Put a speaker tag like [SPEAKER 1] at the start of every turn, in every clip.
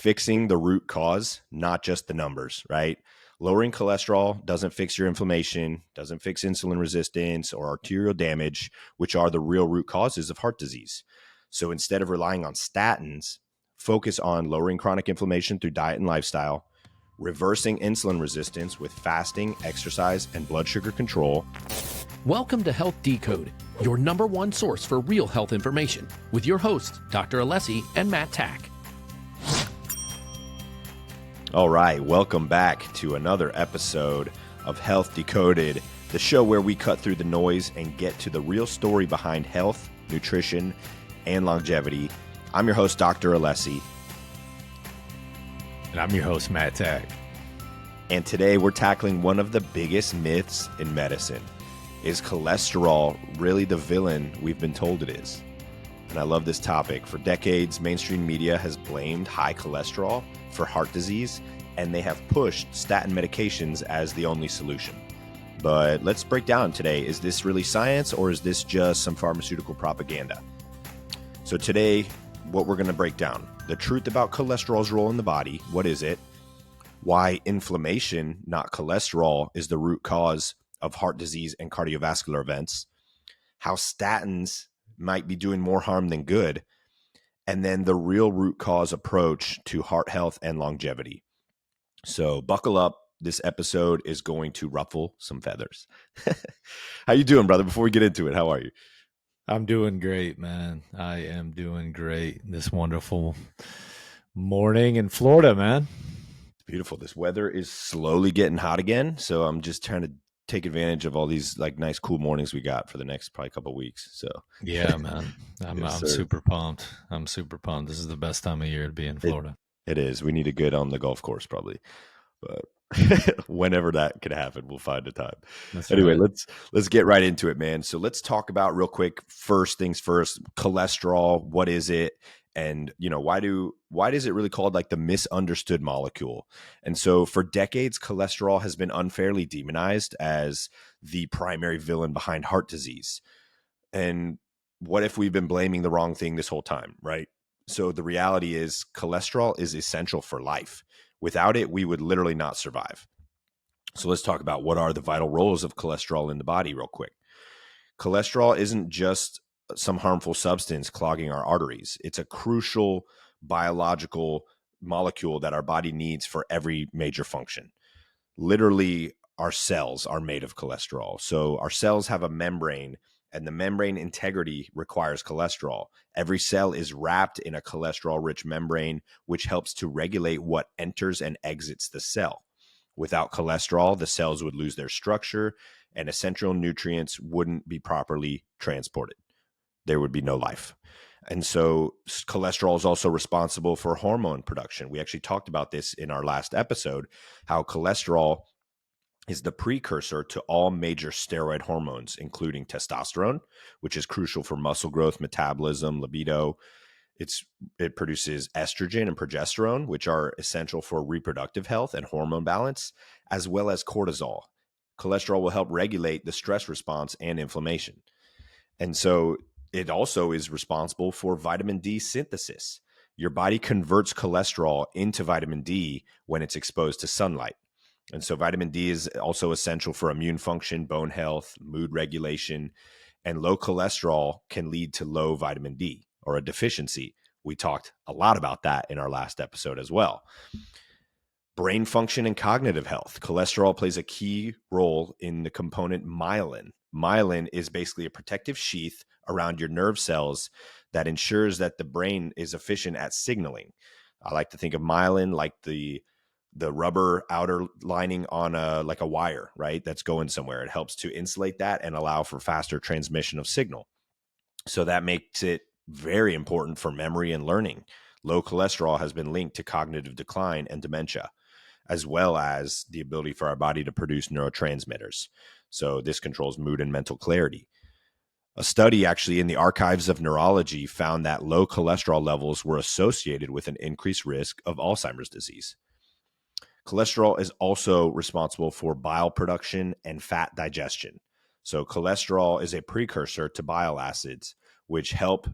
[SPEAKER 1] fixing the root cause, not just the numbers, right? Lowering cholesterol doesn't fix your inflammation, doesn't fix insulin resistance or arterial damage, which are the real root causes of heart disease. So instead of relying on statins, focus on lowering chronic inflammation through diet and lifestyle, reversing insulin resistance with fasting, exercise, and blood sugar control.
[SPEAKER 2] Welcome to Health Decoded, your number one source for real health information, with your hosts, Dr. Alessi and Matt Tack.
[SPEAKER 1] All right, welcome back to another episode of Health Decoded, the show where we cut through the noise and get to the real story behind health, nutrition, and longevity. I'm your host, Dr. Alessi.
[SPEAKER 3] And I'm your host, Matt Tack.
[SPEAKER 1] And today we're tackling one of the biggest myths in medicine. Is cholesterol really the villain we've been told it is? And I love this topic. For decades, mainstream media has blamed high cholesterol for heart disease, and they have pushed statin medications as the only solution. But let's break down today. Is this really science, or is this just some pharmaceutical propaganda? So today, what we're going to break down: the truth about cholesterol's role in the body. What is it? Why inflammation, not cholesterol, is the root cause of heart disease and cardiovascular events, how statins might be doing more harm than good, and then the real root cause approach to heart health and longevity. So buckle up. This episode is going to ruffle some feathers. How you doing, brother? Before we get into it, how are you?
[SPEAKER 3] I'm doing great, man. I am doing great. This wonderful morning in Florida, man.
[SPEAKER 1] It's beautiful. This weather is slowly getting hot again, so I'm just trying to take advantage of all these like nice cool mornings we got for the next probably couple of weeks. So
[SPEAKER 3] yeah, man, I'm super pumped. I'm super pumped. This is the best time of year to be in Florida.
[SPEAKER 1] It is. We need to get on the golf course probably, but whenever that could happen, we'll find a time.
[SPEAKER 3] That's
[SPEAKER 1] anyway,
[SPEAKER 3] right.
[SPEAKER 1] let's get right into it, man. So let's talk about real quick. First things first, cholesterol. What is it? And why is it really called like the misunderstood molecule? And so for decades, cholesterol has been unfairly demonized as the primary villain behind heart disease. And what if we've been blaming the wrong thing this whole time, right? So the reality is cholesterol is essential for life. Without it, we would literally not survive. So let's talk about what are the vital roles of cholesterol in the body real quick. Cholesterol isn't just some harmful substance clogging our arteries. It's a crucial biological molecule that our body needs for every major function. Literally, our cells are made of cholesterol. So our cells have a membrane, and the membrane integrity requires cholesterol. Every cell is wrapped in a cholesterol-rich membrane, which helps to regulate what enters and exits the cell. Without cholesterol, the cells would lose their structure, and essential nutrients wouldn't be properly transported. There would be no life. And so cholesterol is also responsible for hormone production. We actually talked about this in our last episode, how cholesterol is the precursor to all major steroid hormones, including testosterone, which is crucial for muscle growth, metabolism, libido. It produces estrogen and progesterone, which are essential for reproductive health and hormone balance, as well as cortisol. Cholesterol will help regulate the stress response and inflammation. And so it also is responsible for vitamin D synthesis. Your body converts cholesterol into vitamin D when it's exposed to sunlight. And so vitamin D is also essential for immune function, bone health, mood regulation, and low cholesterol can lead to low vitamin D or a deficiency. We talked a lot about that in our last episode as well. Brain function and cognitive health. Cholesterol plays a key role in the component myelin. Myelin is basically a protective sheath around your nerve cells that ensures that the brain is efficient at signaling. I like to think of myelin like the rubber outer lining on a wire, right? That's going somewhere. It helps to insulate that and allow for faster transmission of signal. So that makes it very important for memory and learning. Low cholesterol has been linked to cognitive decline and dementia, as well as the ability for our body to produce neurotransmitters. So this controls mood and mental clarity. A study actually in the Archives of Neurology found that low cholesterol levels were associated with an increased risk of Alzheimer's disease. Cholesterol is also responsible for bile production and fat digestion. So cholesterol is a precursor to bile acids, which help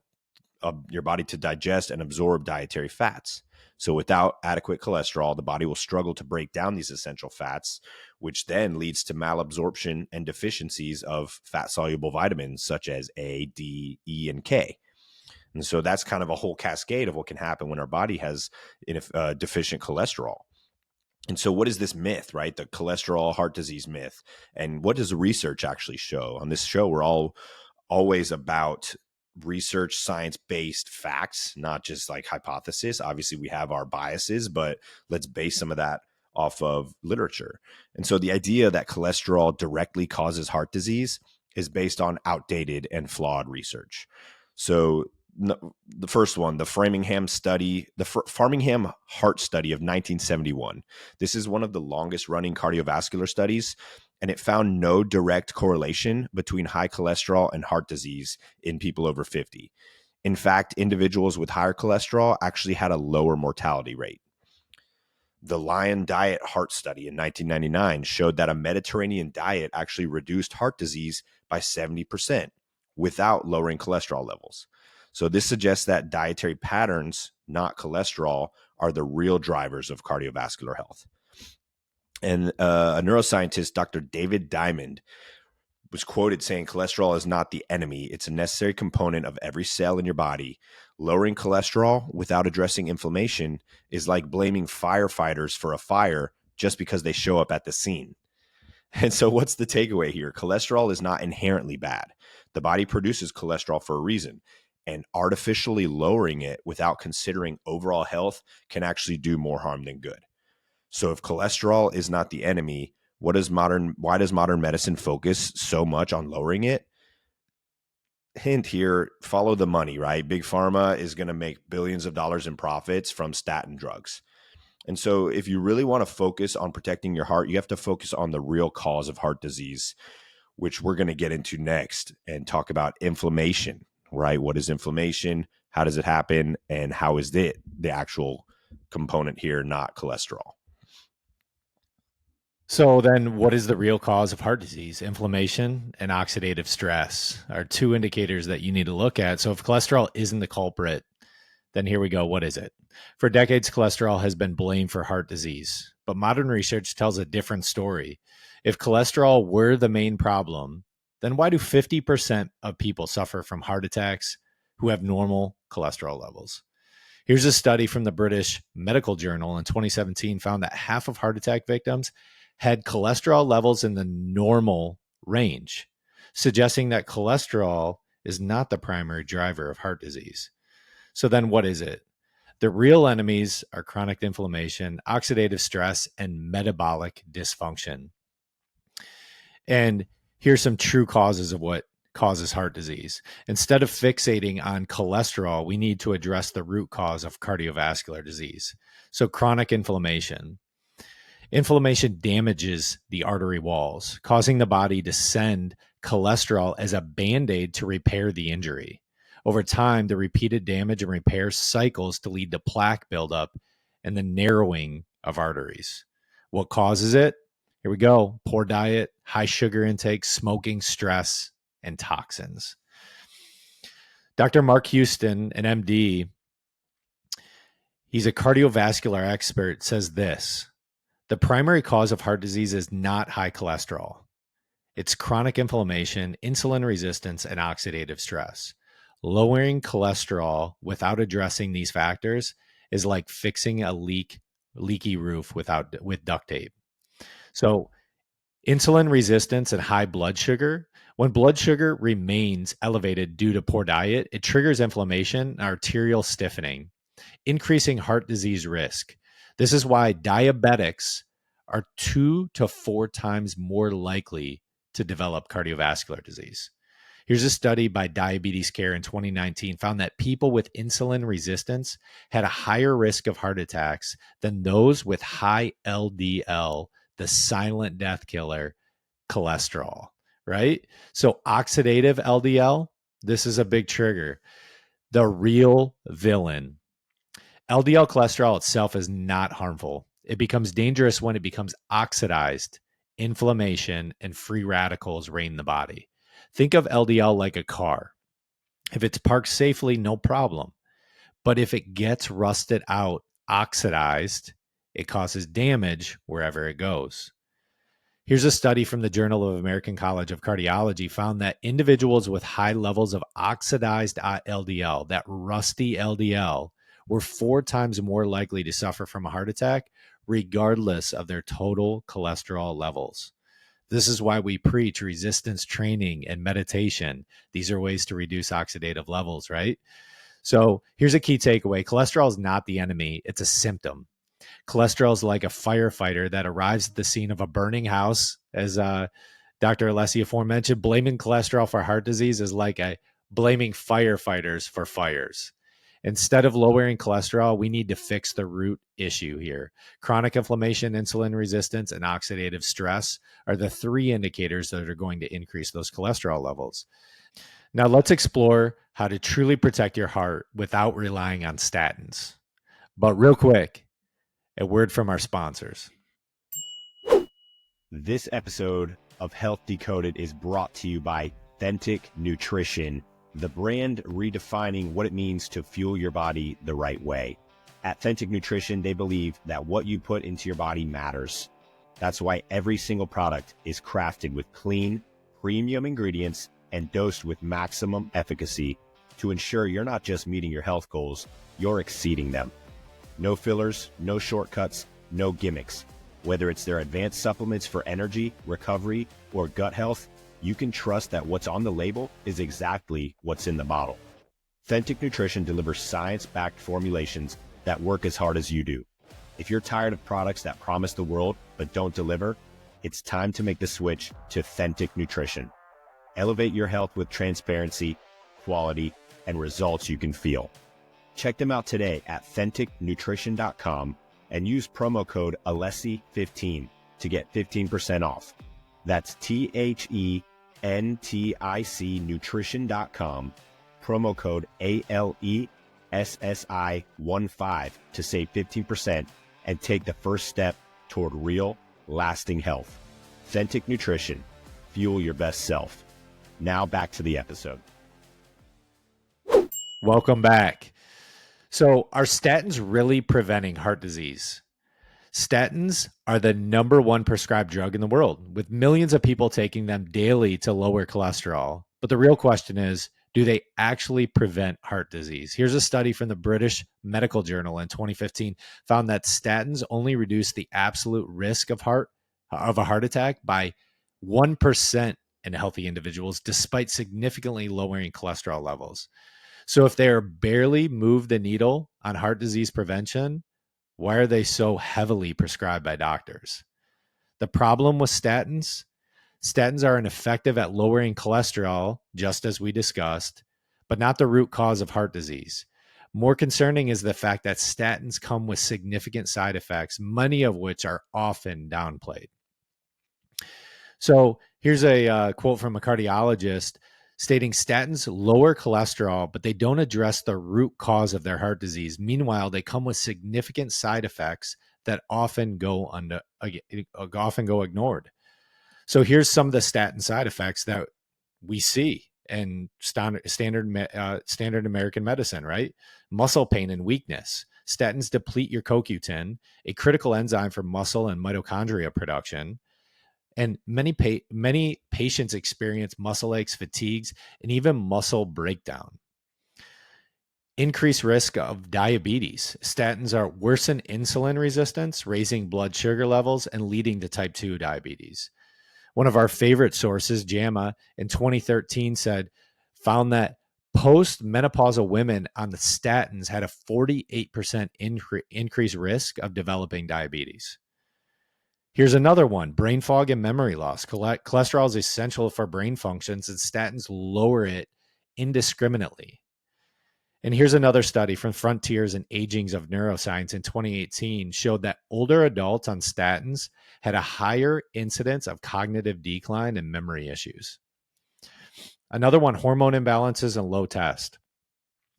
[SPEAKER 1] your body to digest and absorb dietary fats. So without adequate cholesterol, the body will struggle to break down these essential fats, which then leads to malabsorption and deficiencies of fat-soluble vitamins such as A, D, E, and K. And so that's kind of a whole cascade of what can happen when our body has deficient cholesterol. And so what is this myth, right? The cholesterol heart disease myth. And what does the research actually show? On this show, we're always about research, science-based facts, not just like hypothesis. Obviously, we have our biases, but let's base some of that off of literature. And so the idea that cholesterol directly causes heart disease is based on outdated and flawed research. So the first one, the Framingham study, the Framingham Heart Study of 1971. This is one of the longest running cardiovascular studies, and it found no direct correlation between high cholesterol and heart disease in people over 50. In fact, individuals with higher cholesterol actually had a lower mortality rate. The Lion Diet Heart Study in 1999 showed that a Mediterranean diet actually reduced heart disease by 70% without lowering cholesterol levels. So this suggests that dietary patterns, not cholesterol, are the real drivers of cardiovascular health. And a neuroscientist, Dr. David Diamond, was quoted saying cholesterol is not the enemy. It's a necessary component of every cell in your body. Lowering cholesterol without addressing inflammation is like blaming firefighters for a fire just because they show up at the scene. And so what's the takeaway here? Cholesterol is not inherently bad. The body produces cholesterol for a reason, and artificially lowering it without considering overall health can actually do more harm than good. So if cholesterol is not the enemy, why does modern medicine focus so much on lowering it? Hint here, follow the money, right? Big pharma is going to make billions of dollars in profits from statin drugs. And so if you really want to focus on protecting your heart, you have to focus on the real cause of heart disease, which we're going to get into next and talk about inflammation, right? What is inflammation? How does it happen? And how is it the actual component here, not cholesterol?
[SPEAKER 3] So then what is the real cause of heart disease? Inflammation and oxidative stress are two indicators that you need to look at. So if cholesterol isn't the culprit, then here we go. What is it? For decades, cholesterol has been blamed for heart disease, but modern research tells a different story. If cholesterol were the main problem, then why do 50% of people suffer from heart attacks who have normal cholesterol levels? Here's a study from the British Medical Journal in 2017 found that half of heart attack victims had cholesterol levels in the normal range, suggesting that cholesterol is not the primary driver of heart disease. So then what is it? The real enemies are chronic inflammation, oxidative stress, and metabolic dysfunction. And here's some true causes of what causes heart disease. Instead of fixating on cholesterol, we need to address the root cause of cardiovascular disease. So chronic inflammation. Inflammation damages the artery walls, causing the body to send cholesterol as a Band-Aid to repair the injury. Over time, the repeated damage and repair cycles to lead to plaque buildup and the narrowing of arteries. What causes it? Here we go. Poor diet, high sugar intake, smoking, stress, and toxins. Dr. Mark Houston, an MD, he's a cardiovascular expert, says this: the primary cause of heart disease is not high cholesterol. It's chronic inflammation, insulin resistance, and oxidative stress. Lowering cholesterol without addressing these factors is like fixing a leaky roof with duct tape. So insulin resistance and high blood sugar. When blood sugar remains elevated due to poor diet, it triggers inflammation and arterial stiffening, increasing heart disease risk. This is why diabetics are 2 to 4 times more likely to develop cardiovascular disease. Here's a study by Diabetes Care in 2019 found that people with insulin resistance had a higher risk of heart attacks than those with high LDL, the silent death killer, cholesterol, right? So oxidative LDL, this is a big trigger. The real villain. LDL cholesterol itself is not harmful. It becomes dangerous when it becomes oxidized, inflammation, and free radicals reign the body. Think of LDL like a car. If it's parked safely, no problem. But if it gets rusted out, oxidized, it causes damage wherever it goes. Here's a study from the Journal of American College of Cardiology found that individuals with high levels of oxidized LDL, that rusty LDL, were 4 times more likely to suffer from a heart attack, regardless of their total cholesterol levels. This is why we preach resistance training and meditation. These are ways to reduce oxidative levels, right? So here's a key takeaway. Cholesterol is not the enemy. It's a symptom. Cholesterol is like a firefighter that arrives at the scene of a burning house. As Dr. Alessi aforementioned, blaming cholesterol for heart disease is like blaming firefighters for fires. Instead of lowering cholesterol, we need to fix the root issue here. Chronic inflammation, insulin resistance, and oxidative stress are the 3 indicators that are going to increase those cholesterol levels. Now let's explore how to truly protect your heart without relying on statins. But real quick, a word from our sponsors.
[SPEAKER 1] This episode of Health Decoded is brought to you by Authentic Nutrition, the brand redefining what it means to fuel your body the right way. At Authentic Nutrition, they believe that what you put into your body matters. That's why every single product is crafted with clean, premium ingredients and dosed with maximum efficacy to ensure you're not just meeting your health goals, you're exceeding them. No fillers, no shortcuts, no gimmicks. Whether it's their advanced supplements for energy, recovery, or gut health, you can trust that what's on the label is exactly what's in the bottle. Authentic Nutrition delivers science-backed formulations that work as hard as you do. If you're tired of products that promise the world but don't deliver, it's time to make the switch to Authentic Nutrition. Elevate your health with transparency, quality, and results you can feel. Check them out today at AuthenticNutrition.com and use promo code Alessi15 to get 15% off. That's THENTIC Nutrition.com, promo code ALESSI15 to save 15% and take the first step toward real, lasting health. Authentic Nutrition, fuel your best self. Now back to the episode.
[SPEAKER 3] Welcome back. So are statins really preventing heart disease? Statins are the #1 prescribed drug in the world, with millions of people taking them daily to lower cholesterol. But the real question is, do they actually prevent heart disease? Here's a study from the British Medical Journal in 2015 found that statins only reduce the absolute risk of a heart attack by 1% in healthy individuals, despite significantly lowering cholesterol levels. So if they are barely move the needle on heart disease prevention, why are they so heavily prescribed by doctors? The problem with statins are ineffective at lowering cholesterol, just as we discussed, but not the root cause of heart disease. More concerning is the fact that statins come with significant side effects, many of which are often downplayed. So here's a quote from a cardiologist stating statins lower cholesterol, but they don't address the root cause of their heart disease. Meanwhile, they come with significant side effects that often go ignored. So here's some of the statin side effects that we see in standard American medicine, right? Muscle pain and weakness. Statins deplete your CoQ10, a critical enzyme for muscle and mitochondria production. And many patients experience muscle aches, fatigues, and even muscle breakdown. Increased risk of diabetes. Statins worsen insulin resistance, raising blood sugar levels and leading to type 2 diabetes. One of our favorite sources, JAMA, in 2013 found that post-menopausal women on the statins had a 48% increased risk of developing diabetes. Here's another one, brain fog and memory loss. Cholesterol is essential for brain functions, and statins lower it indiscriminately. And here's another study from Frontiers and Agings of Neuroscience in 2018 showed that older adults on statins had a higher incidence of cognitive decline and memory issues. Another one, hormone imbalances and low test.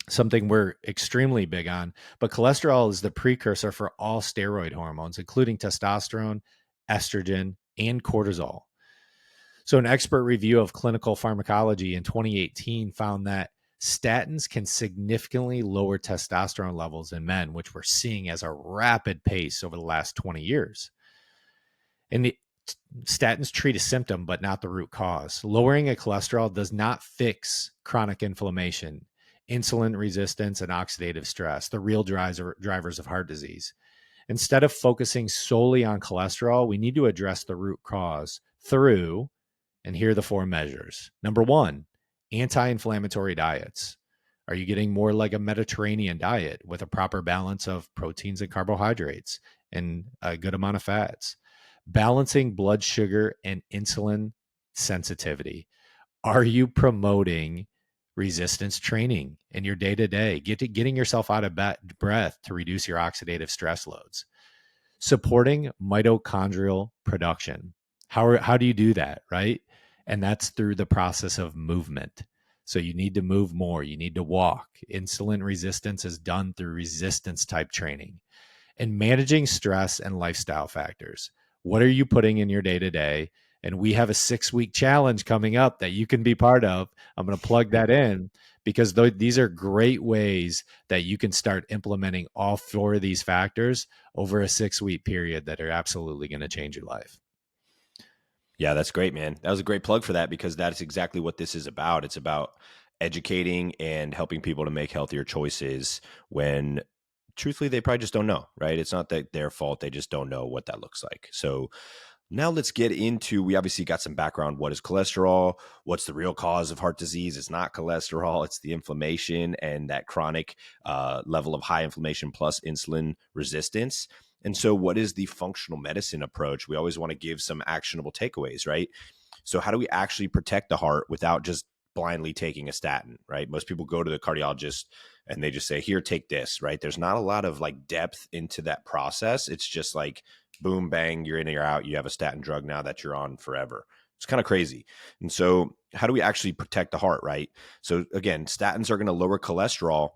[SPEAKER 3] Something we're extremely big on, but cholesterol is the precursor for all steroid hormones, including testosterone, estrogen, and cortisol. So an expert review of clinical pharmacology in 2018 found that statins can significantly lower testosterone levels in men, which we're seeing as a rapid pace over the last 20 years. And statins treat a symptom, but not the root cause. Lowering a cholesterol does not fix chronic inflammation, insulin resistance, and oxidative stress, the real drivers of heart disease. Instead of focusing solely on cholesterol, we need to address the root cause through, and here are the 4 measures. Number 1, anti-inflammatory diets. Are you getting more like a Mediterranean diet with a proper balance of proteins and carbohydrates and a good amount of fats? Balancing blood sugar and insulin sensitivity. Are you promoting resistance training in your day-to-day, getting yourself out of breath to reduce your oxidative stress loads? Supporting mitochondrial production. How do you do that, right? And that's through the process of movement. So you need to move more. You need to walk. Insulin resistance is done through resistance type training. And managing stress and lifestyle factors. What are you putting in your day-to-day? And we have a 6-week challenge coming up that you can be part of. I'm going to plug that in because these are great ways that you can start implementing all 4 of these factors over a 6-week period that are absolutely going to change your life.
[SPEAKER 1] Yeah, that's great, man. That was a great plug for that because that's exactly what this is about. It's about educating and helping people to make healthier choices when truthfully they probably just don't know, right? It's not that their fault. They just don't know what that looks like. So now let's get into, we obviously got some background. What is cholesterol? What's the real cause of heart disease? It's not cholesterol. It's the inflammation and that chronic level of high inflammation plus insulin resistance. And so what is the functional medicine approach? We always want to give some actionable takeaways, right? So how do we actually protect the heart without just blindly taking a statin, right? Most people go to the cardiologist and they just say, here, take this, right? There's not a lot of like depth into that process. It's just like, boom, bang, you're in or you're out. You have a statin drug now that you're on forever. It's kind of crazy. And so how do we actually protect the heart, right? So again, statins are going to lower cholesterol,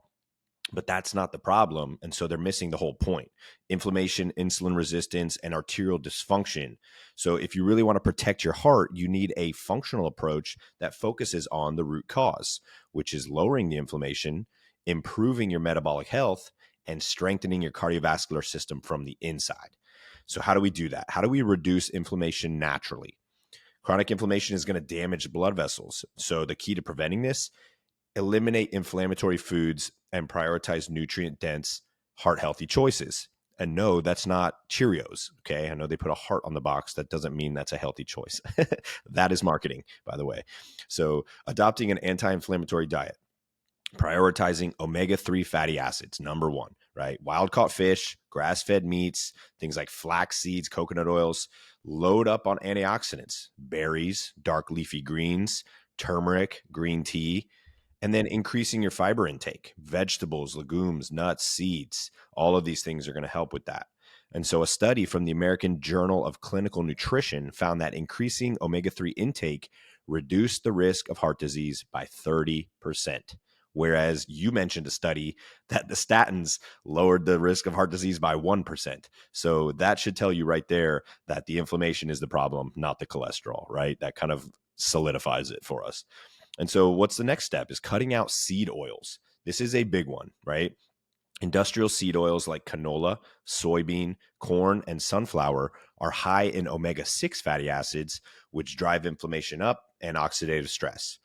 [SPEAKER 1] but that's not the problem. And so they're missing the whole point. Inflammation, insulin resistance, and arterial dysfunction. So if you really want to protect your heart, you need a functional approach that focuses on the root cause, which is lowering the inflammation, improving your metabolic health, and strengthening your cardiovascular system from the inside. So how do we do that? How do we reduce inflammation naturally? Chronic inflammation is going to damage blood vessels. So the key to preventing this, eliminate inflammatory foods and prioritize nutrient-dense, heart-healthy choices. And no, that's not Cheerios, okay? I know they put a heart on the box. That doesn't mean that's a healthy choice. That is marketing, by the way. So adopting an anti-inflammatory diet. Prioritizing omega-3 fatty acids, number 1, right? Wild-caught fish, grass-fed meats, things like flax seeds, coconut oils. Load up on antioxidants, berries, dark leafy greens, turmeric, green tea, and then increasing your fiber intake, vegetables, legumes, nuts, seeds. All of these things are going to help with that. And so a study from the American Journal of Clinical Nutrition found that increasing omega-3 intake reduced the risk of heart disease by 30%. Whereas you mentioned a study that the statins lowered the risk of heart disease by 1%. So that should tell you right there that the inflammation is the problem, not the cholesterol, right? That kind of solidifies it for us. And so what's the next step is cutting out seed oils. This is a big one, right? Industrial seed oils like canola, soybean, corn, and sunflower are high in omega-6 fatty acids, which drive inflammation up and oxidative stress.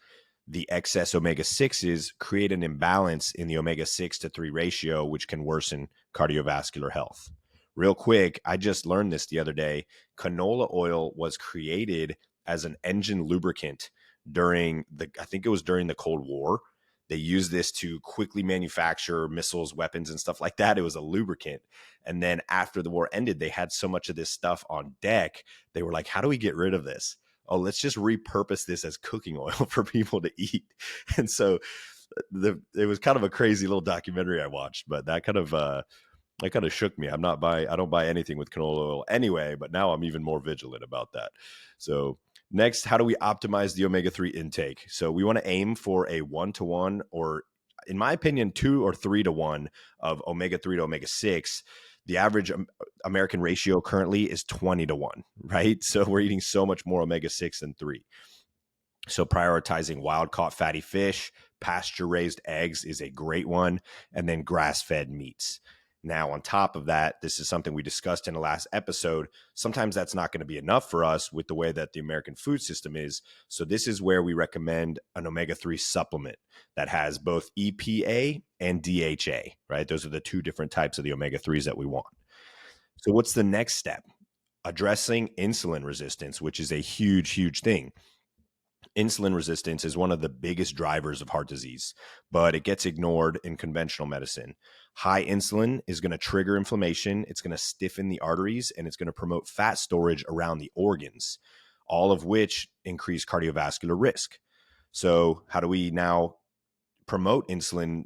[SPEAKER 1] The excess omega-6s create an imbalance in the omega-6 to 3 ratio, which can worsen cardiovascular health. Real quick, I just learned this the other day. Canola oil was created as an engine lubricant during I think it was during the Cold War. They used this to quickly manufacture missiles, weapons, and stuff like that. It was a lubricant. And then after the war ended, they had so much of this stuff on deck. They were like, how do we get rid of this? Oh, let's just repurpose this as cooking oil for people to eat. And so it was kind of a crazy little documentary I watched, but that kind of shook me. I don't buy anything with canola oil anyway, but now I'm even more vigilant about that. So next, how do we optimize the omega-3 intake? So we want to aim for a 1-to-1, or in my opinion, 2 or 3-to-1 of omega-3 to omega-6. The average American ratio currently is 20-to-1, right? So we're eating so much more omega-6 than 3. So prioritizing wild-caught fatty fish, Pasture-raised eggs is a great one, and then grass-fed meats. Now, on top of that, this is something we discussed in the last episode. Sometimes that's not going to be enough for us with the way that the American food system is. So this is where we recommend an omega-3 supplement that has both EPA and DHA, right? Those are the two different types of the omega-3s that we want. So what's the next step? Addressing insulin resistance, which is a huge, huge thing. Insulin resistance is one of the biggest drivers of heart disease, but it gets ignored in conventional medicine. High insulin is going to trigger inflammation, it's going to stiffen the arteries, and it's going to promote fat storage around the organs, all of which increase cardiovascular risk. So how do we now promote insulin,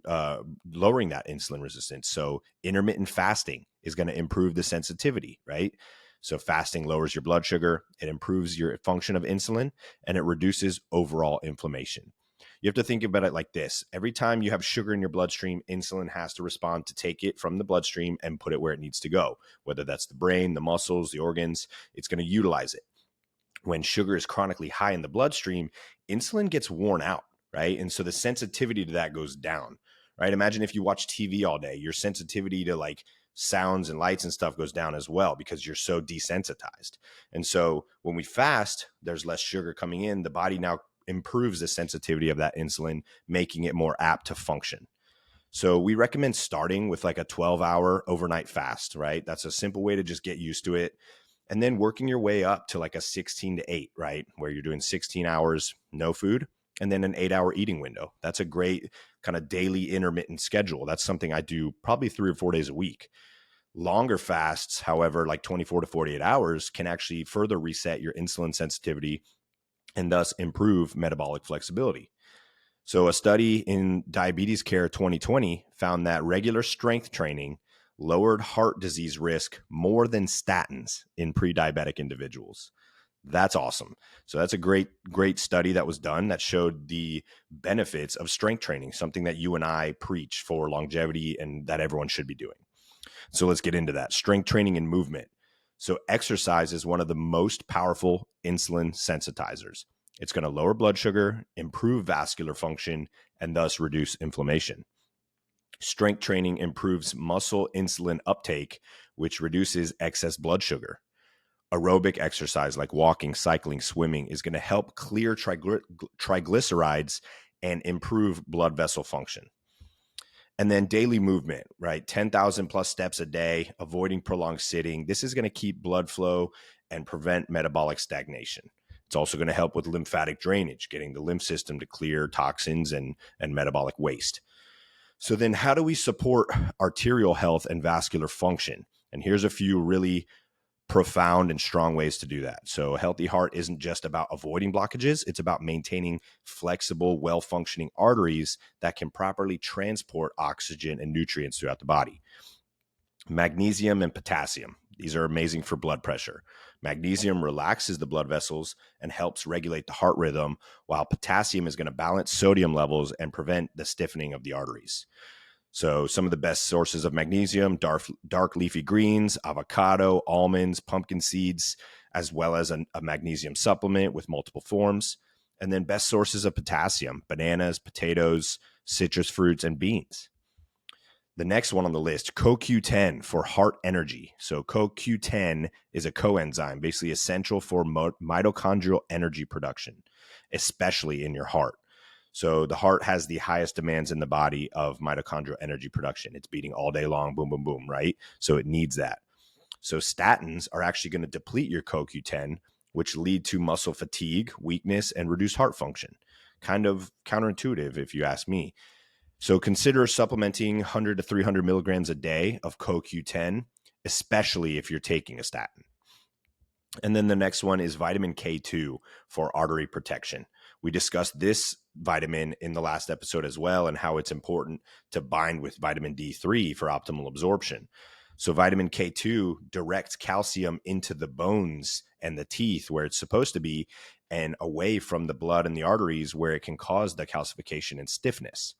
[SPEAKER 1] lowering that insulin resistance? So intermittent fasting is going to improve the sensitivity, right? So fasting lowers your blood sugar, it improves your function of insulin, and it reduces overall inflammation. You have to think about it like this. Every time you have sugar in your bloodstream, insulin has to respond to take it from the bloodstream and put it where it needs to go, whether that's the brain, the muscles, the organs. It's going to utilize it. When sugar is chronically high in the bloodstream, insulin gets worn out, right? And so the sensitivity to that goes down, right? Imagine if you watch TV all day, your sensitivity to like sounds and lights and stuff goes down as well because you're so desensitized. And so when we fast, there's less sugar coming in. The body now improves the sensitivity of that insulin, making it more apt to function. So we recommend starting with like a 12-hour overnight fast, right? That's a simple way to just get used to it. And then working your way up to like a 16 to 8, right? Where you're doing 16 hours, no food, and then an 8-hour eating window. That's a great kind of daily intermittent schedule. That's something I do probably 3 or 4 days a week. Longer fasts, however, like 24 to 48 hours, can actually further reset your insulin sensitivity and thus improve metabolic flexibility. So a study in Diabetes Care 2020 found that regular strength training lowered heart disease risk more than statins in pre-diabetic individuals. That's awesome. So that's a great study that was done that showed the benefits of strength training, something that you and I preach for longevity and that everyone should be doing. So let's get into that. Strength training and movement. So exercise is one of the most powerful insulin sensitizers. It's going to lower blood sugar, improve vascular function, and thus reduce inflammation. Strength training improves muscle insulin uptake, which reduces excess blood sugar. Aerobic exercise like walking, cycling, swimming is going to help clear triglycerides and improve blood vessel function. And then daily movement, right? 10,000 plus steps a day, avoiding prolonged sitting. This is going to keep blood flow and prevent metabolic stagnation. It's also going to help with lymphatic drainage, getting the lymph system to clear toxins and metabolic waste. So then how do we support arterial health and vascular function? And here's a few really profound and strong ways to do that. So a healthy heart isn't just about avoiding blockages. It's about maintaining flexible, well-functioning arteries that can properly transport oxygen and nutrients throughout the body. Magnesium and potassium. These are amazing for blood pressure. Magnesium relaxes the blood vessels and helps regulate the heart rhythm, while potassium is going to balance sodium levels and prevent the stiffening of the arteries. So some of the best sources of magnesium, dark leafy greens, avocado, almonds, pumpkin seeds, as well as a magnesium supplement with multiple forms. And then best sources of potassium, bananas, potatoes, citrus fruits, and beans. The next one on the list, CoQ10 for heart energy. So CoQ10 is a coenzyme, basically essential for mitochondrial energy production, especially in your heart. So the heart has the highest demands in the body of mitochondrial energy production. It's beating all day long, boom, boom, boom, right? So it needs that. So statins are actually going to deplete your CoQ10, which lead to muscle fatigue, weakness, and reduced heart function. Kind of counterintuitive, if you ask me. So consider supplementing 100 to 300 milligrams a day of CoQ10, especially if you're taking a statin. And then the next one is vitamin K2 for artery protection. We discussed this vitamin in the last episode as well, and how it's important to bind with vitamin D3 for optimal absorption. So vitamin K2 directs calcium into the bones and the teeth where it's supposed to be, and away from the blood and the arteries where it can cause the calcification and stiffness.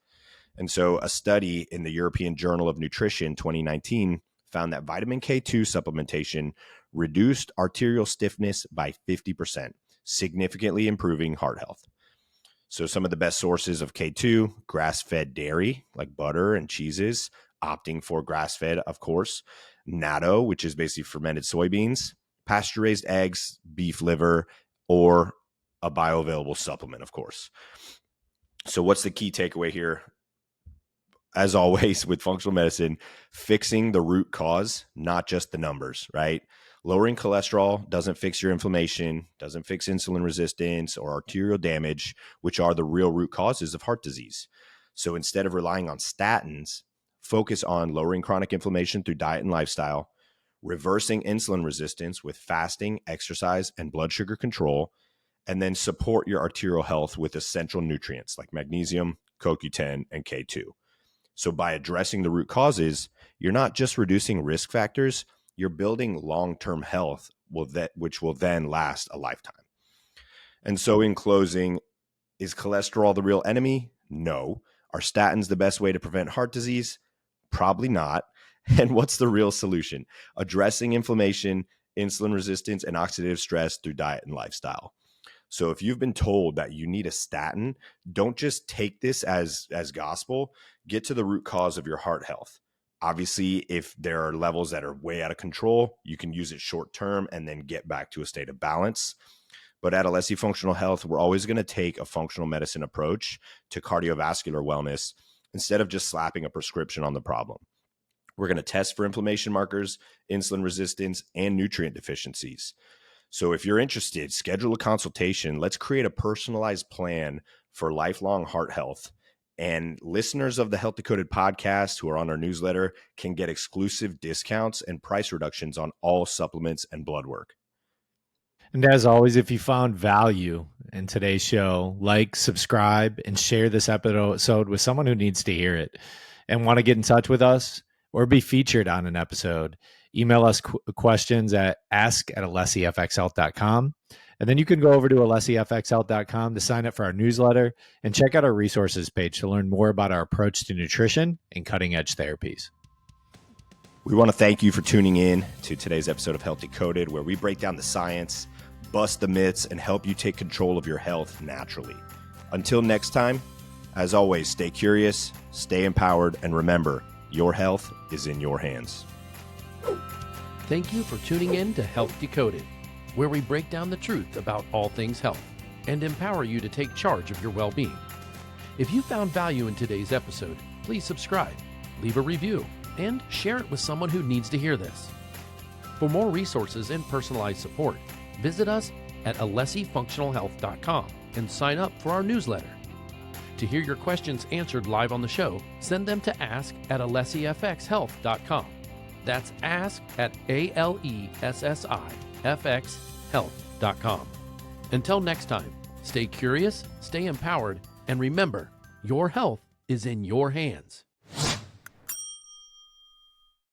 [SPEAKER 1] And so a study in the European Journal of Nutrition 2019 found that vitamin K2 supplementation reduced arterial stiffness by 50%, significantly improving heart health. So some of the best sources of K2, grass-fed dairy like butter and cheeses, opting for grass-fed, of course, natto, which is basically fermented soybeans, pasture-raised eggs, beef liver, or a bioavailable supplement, of course. So what's the key takeaway here? As always with functional medicine, fixing the root cause, not just the numbers, right? Lowering cholesterol doesn't fix your inflammation, doesn't fix insulin resistance or arterial damage, which are the real root causes of heart disease. So instead of relying on statins, focus on lowering chronic inflammation through diet and lifestyle, reversing insulin resistance with fasting, exercise, and blood sugar control, and then support your arterial health with essential nutrients like magnesium, CoQ10, and K2. So by addressing the root causes, you're not just reducing risk factors, you're building long-term health which will then last a lifetime. And so in closing, is cholesterol the real enemy? No. Are statins the best way to prevent heart disease? Probably not. And what's the real solution? Addressing inflammation, insulin resistance, and oxidative stress through diet and lifestyle. So if you've been told that you need a statin, don't just take this as gospel. Get to the root cause of your heart health. Obviously, if there are levels that are way out of control, you can use it short term and then get back to a state of balance. But at Alessi Functional Health, we're always going to take a functional medicine approach to cardiovascular wellness instead of just slapping a prescription on the problem. We're going to test for inflammation markers, insulin resistance, and nutrient deficiencies. So if you're interested, schedule a consultation. Let's create a personalized plan for lifelong heart health. And listeners of the Health Decoded podcast who are on our newsletter can get exclusive discounts and price reductions on all supplements and blood work.
[SPEAKER 3] And as always, if you found value in today's show, like, subscribe, and share this episode with someone who needs to hear it and want to get in touch with us or be featured on an episode. Email us questions at ask@alessifxhealth.com. And then you can go over to alessifxhealth.com to sign up for our newsletter and check out our resources page to learn more about our approach to nutrition and cutting-edge therapies.
[SPEAKER 1] We want to thank you for tuning in to today's episode of Health Decoded, where we break down the science, bust the myths, and help you take control of your health naturally. Until next time, as always, stay curious, stay empowered, and remember, your health is in your hands.
[SPEAKER 2] Thank you for tuning in to Health Decoded, where we break down the truth about all things health and empower you to take charge of your well-being. If you found value in today's episode, please subscribe, leave a review, and share it with someone who needs to hear this. For more resources and personalized support, visit us at alessifunctionalhealth.com and sign up for our newsletter. To hear your questions answered live on the show, send them to ask@alessifxhealth.com. That's ask@alessifxhealth.com. Until next time, stay curious, stay empowered, and remember, your health is in your hands.